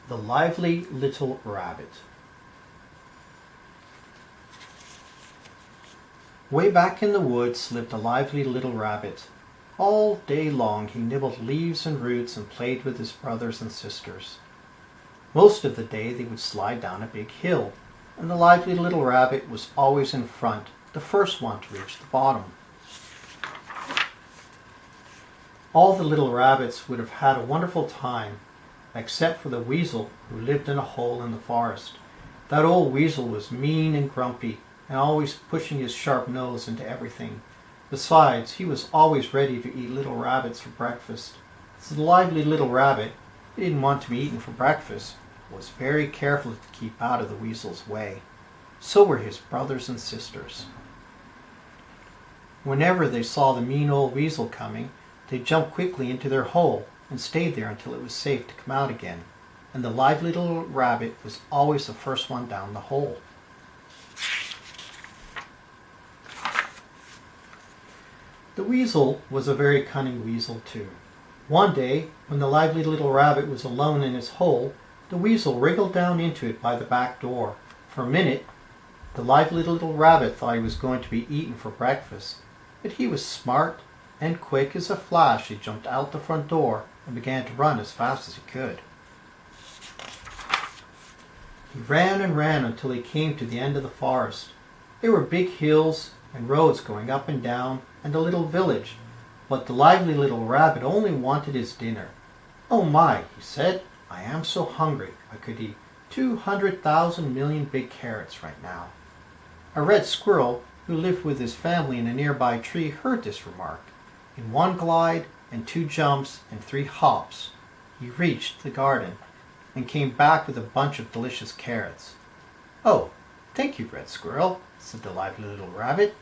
The Lively Little Rabbit. Way back in the woods lived a lively little rabbit. All day long he nibbled leaves and roots and played with his brothers and sisters. Most of the day they would slide down a big hill, and the lively little rabbit was always in front, the first one to reach the bottom. All the little rabbits would have had a wonderful time, except for the weasel who lived in a hole in the forest. That old weasel was mean and grumpy, and always pushing his sharp nose into everything. Besides, he was always ready to eat little rabbits for breakfast. So the lively little rabbit, who didn't want to be eaten for breakfast, was very careful to keep out of the weasel's way. So were his brothers and sisters. Whenever they saw the mean old weasel coming, they jumped quickly into their hole and stayed there until it was safe to come out again, and the lively little rabbit was always the first one down the hole. The weasel was a very cunning weasel too. One day, when the lively little rabbit was alone in his hole, the weasel wriggled down into it by the back door. For a minute, the lively little rabbit thought he was going to be eaten for breakfast, but he was smart and quick as a flash. He jumped out the front door and began to run as fast as he could. He ran and ran until he came to the end of the forest. There were big hills and roads going up and down, and a little village, but the lively little rabbit only wanted his dinner. "Oh my," he said, "I am so hungry. I could eat 200,000 million big carrots right now." A red squirrel who lived with his family in a nearby tree heard this remark. In one glide and 2 jumps and 3 hops, he reached the garden and came back with a bunch of delicious carrots. "Oh, thank you, Red Squirrel," said the lively little rabbit,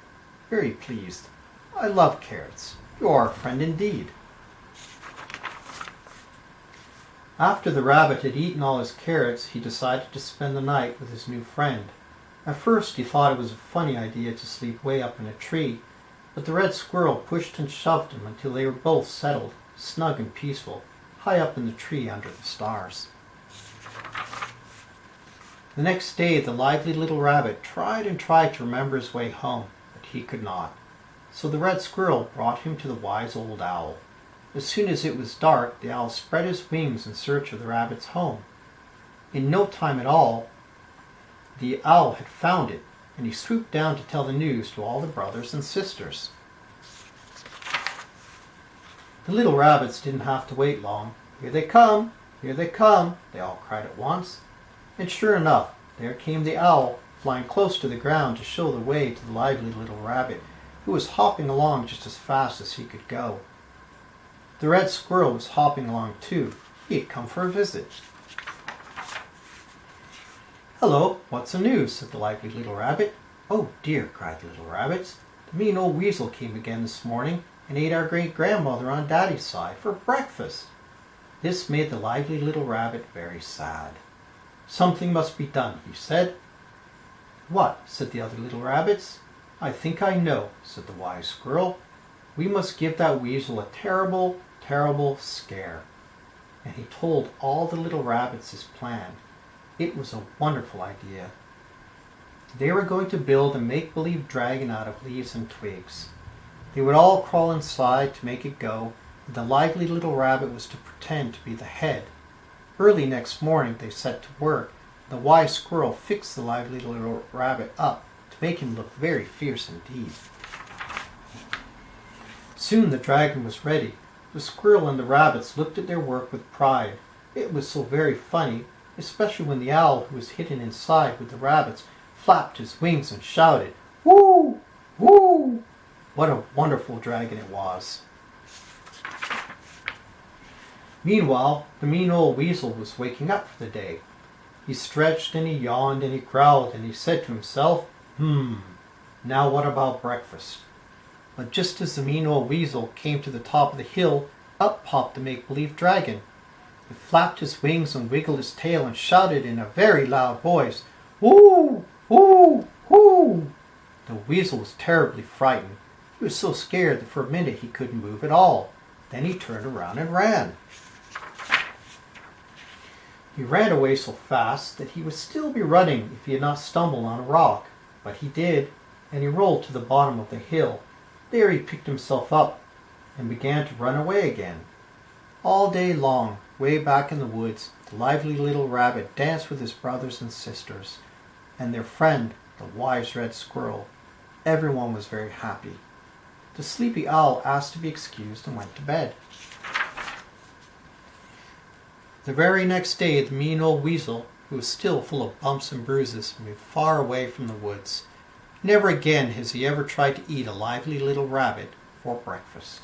very pleased. "I love carrots. You are a friend indeed." After the rabbit had eaten all his carrots, he decided to spend the night with his new friend. At first he thought it was a funny idea to sleep way up in a tree, but the red squirrel pushed and shoved him until they were both settled, snug and peaceful, high up in the tree under the stars. The next day the lively little rabbit tried and tried to remember his way home, but he could not. So the red squirrel brought him to the wise old owl. As soon as it was dark, the owl spread his wings in search of the rabbit's home. In no time at all, the owl had found it, and he swooped down to tell the news to all the brothers and sisters. The little rabbits didn't have to wait long. "Here they come! Here they come!" they all cried at once. And sure enough, there came the owl, flying close to the ground to show the way to the lively little rabbit, who was hopping along just as fast as he could go. The red squirrel was hopping along too. He had come for a visit. "Hello, what's the news?" said the lively little rabbit. "Oh dear," cried the little rabbits. "The mean old weasel came again this morning and ate our great-grandmother on Daddy's side for breakfast." This made the lively little rabbit very sad. "Something must be done," he said. "What?" said the other little rabbits. "I think I know," said the wise squirrel. "We must give that weasel a terrible, terrible scare." And he told all the little rabbits his plan. It was a wonderful idea. They were going to build a make-believe dragon out of leaves and twigs. They would all crawl inside to make it go, and the lively little rabbit was to pretend to be the head. Early next morning they set to work. The wise squirrel fixed the lively little rabbit up to make him look very fierce indeed. Soon the dragon was ready. The squirrel and the rabbits looked at their work with pride. It was so very funny, especially when the owl, who was hidden inside with the rabbits, flapped his wings and shouted, "Woo! Woo!" What a wonderful dragon it was. Meanwhile, the mean old weasel was waking up for the day. He stretched and he yawned and he growled and he said to himself, now what about breakfast?" But just as the mean old weasel came to the top of the hill, up popped the make-believe dragon. He flapped his wings and wiggled his tail and shouted in a very loud voice, "Woo! Woo! Woo!" The weasel was terribly frightened. He was so scared that for a minute he couldn't move at all. Then he turned around and ran. He ran away so fast that he would still be running if he had not stumbled on a rock. But he did, and he rolled to the bottom of the hill. There he picked himself up and began to run away again. All day long, way back in the woods, the lively little rabbit danced with his brothers and sisters, and their friend, the wise red squirrel. Everyone was very happy. The sleepy owl asked to be excused and went to bed. The very next day, the mean old weasel, who was still full of bumps and bruises, moved far away from the woods. Never again has he ever tried to eat a lively little rabbit for breakfast.